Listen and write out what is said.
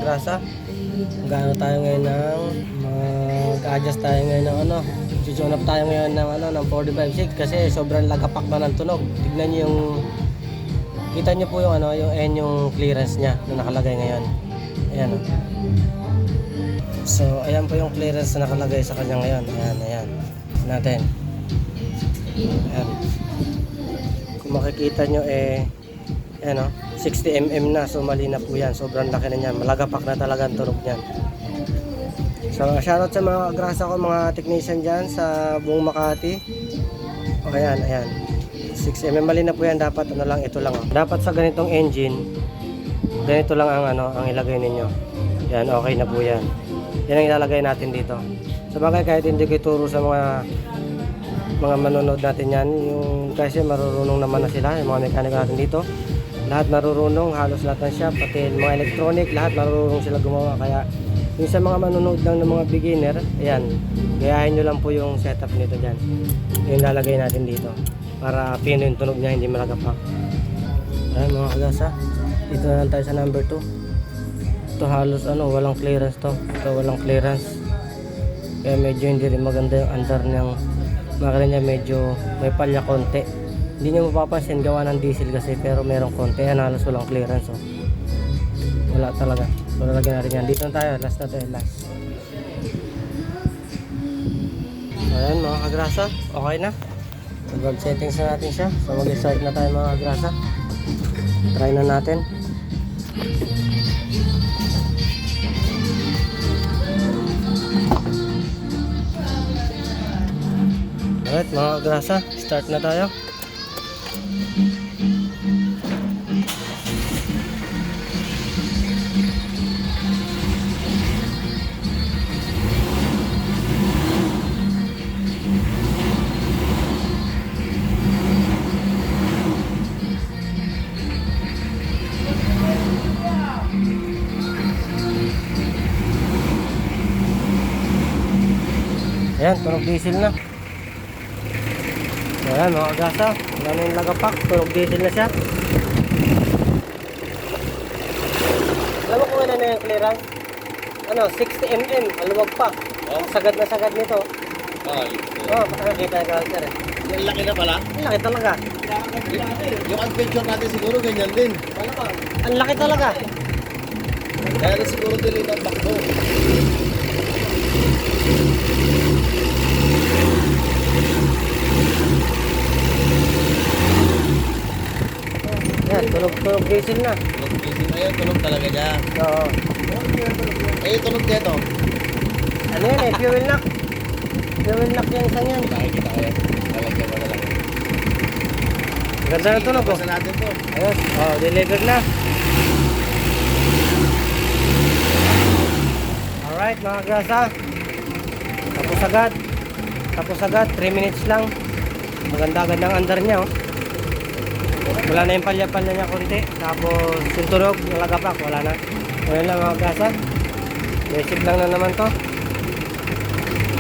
grasa. Mag-ano tayo ngayon ng mag-adjust tayo ngayon ng ano. Tune up tayo ngayon ng ano ng 45.6 kasi sobrang lagapak na ng tunog. Tignan niyo yung kita niyo po yung ano, yung clearance niya na nakalagay ngayon. Ayan oh. So, ayan po yung clearance na nakalagay sa kanya ngayon. Ayan. Natin. Ayan. Kung makikita nyo ayan o, 60 mm na. So, mali na po yan. Sobrang laki na yan. Malagapak na talaga ang tunog niyan. So, shoutout sa mga grasa ko, mga technician dyan sa buong Makati. O, ayan. 6 mm mali na po yan. Dapat ano lang, ito lang o. Dapat sa ganitong engine, ganito lang ang ano, ang ilagay ninyo. Yan, okay na po yan. Yan ang ilalagay natin dito. Sabagay kahit hindi ko ituro sa mga manonood natin yan, yung kasi marurunong naman na sila, yung mga mekaniko natin dito. Lahat marurunong, halos lahat ng shop, pati mga electronic, lahat marurunong sila gumawa. Kaya yung sa mga manonood lang ng mga beginner, ayan, gayahin nyo lang po yung setup nito dyan. Yung lalagay natin dito para pino yung tunog niya, hindi malagapak. Ayan mga kagasa, dito na lang tayo sa number 2. Ito halos ano, walang clearance to. Ito walang clearance. Kaya medyo hindi rin maganda yung andar ng makina niya, medyo may palya konti. Hindi nyo mapapansin gawa ng diesel kasi, pero merong konti. Ayan halos walang clearance oh. Wala talaga. So lalagyan natin yan. Dito na tayo, last na tayo, last. Ayan mga kagrasa, okay na. So valve settings na natin siya. So mag-start na tayo mga kagrasa. Try na natin. Alright mga kagrasa, start na tayo. Ayan, tunog diesel na. Ayan mga kagasa, wala na yung lagapak, tunog diesel na siya. Alam mo kung ano na yung clearance? Ano, 60 mm, maluwag pa. Oh? Sagad na sagad nito. Oo, nakakita yung character eh. Ang laki na pala. Ang laki talaga. Yung adventure natin siguro ganyan din. Ang laki talaga. Kaya na siguro din ang takbo. Ayan, tunog diesel na. Tunog diesel na yan, tunog talaga niya. Oo. Tunog dito. Ano yan eh, fuel lock. Fuel lock yan, isang yan. Nakikita ko yan. Lalagyan mo na lang. Ganda na tunog oh. Basta natin to. Ayun, deliver na. Alright mga grasa, tapos agad 3 minutes lang. Magandang andar niya oh. Wala na yung palya-palya niya konti. Tapos yung tunog, yung lagapak, wala na. Wala lang mga grasa. Basic lang na naman to.